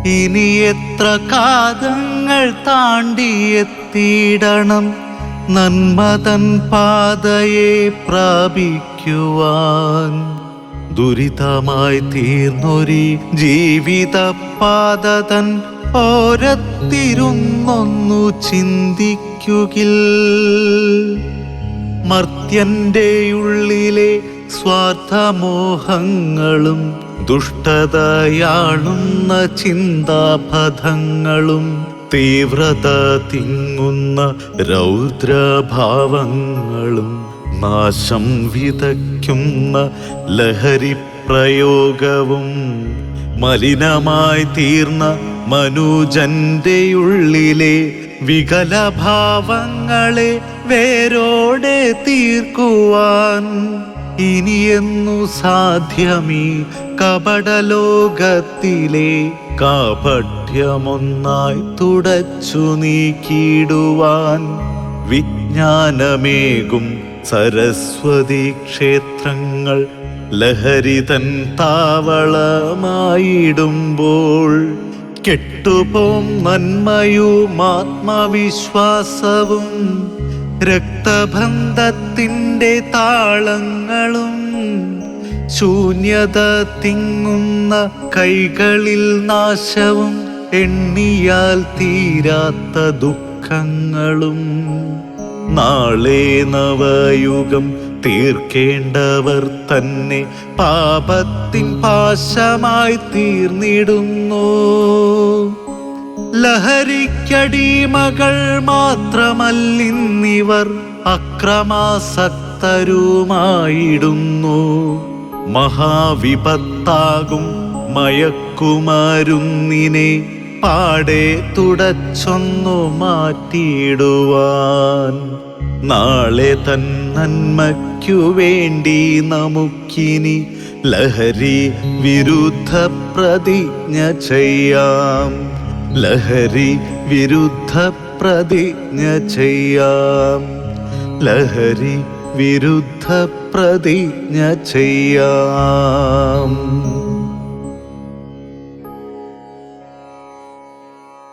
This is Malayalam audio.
ഇനി എത്ര കാതങ്ങൾ താണ്ടിയെത്തിയിടണം നന്മതൻ പാതയെ പ്രാപിക്കുവാൻ. ദുരിതമായി തീർന്നൊരി ജീവിത പാതതൻ ഓരത്തിരുന്നൊന്നു ചിന്തിക്കുകിൽ. മർത്യന്റെ ഉള്ളിലെ സ്വാർത്ഥമോഹങ്ങളും ദുഷ്ടതയാളുന്ന ചിന്താപഥങ്ങളും തീവ്രത തിങ്ങുന്ന രൗദ്രഭാവങ്ങളും നാശം വിതയ്ക്കുന്ന ലഹരി പ്രയോഗവും മലിനമായി തീർന്ന മനുജന്റെ ഉള്ളിലെ വികലഭാവങ്ങളെ വേരോടെ തീർക്കുവാൻ ഇനിയെന്നു സാധ്യമീ കപടലോകത്തിലെ കാപഠ്യമൊന്നായി തുടച്ചു നീക്കിടുവാൻ. വിജ്ഞാനമേകും സരസ്വതി ക്ഷേത്രങ്ങൾ ലഹരിതൻ താവളമായിടുമ്പോൾ കെട്ടുപോം നന്മയും ആത്മവിശ്വാസവും രക്തബന്ധത്തിൻ്റെ താളങ്ങളും ശൂന്യത തിങ്ങുന്ന കൈകളിൽ നാശവും എണ്ണിയാൽ തീരാത്ത ദുഃഖങ്ങളും. നാളെ നവയുഗം തീർക്കേണ്ടവർ തന്നെ പാപത്തിൻ പാശമായി തീർന്നിടുന്നു. ലഹരിക്കടിമകൾ മാത്രമല്ലിന്നിവർ അക്രമാസക്തരുമായിടുന്നു. മഹാവിപത്താകും മയക്കുമരുന്നിനെ പാടെ തുടച്ചൊന്നു മാറ്റിയിടുവാൻ. നാളെ തൻ നന്മയ്ക്കു വേണ്ടി നമുക്കിനി ലഹരി വിരുദ്ധ പ്രതിജ്ഞ ചെയ്യാം. ലഹരി വിരുദ്ധ പ്രതിജ്ഞ ചെയ്യാം. ലഹരി വിരുദ്ധ പ്രതിജ്ഞ ചെയ്യാം.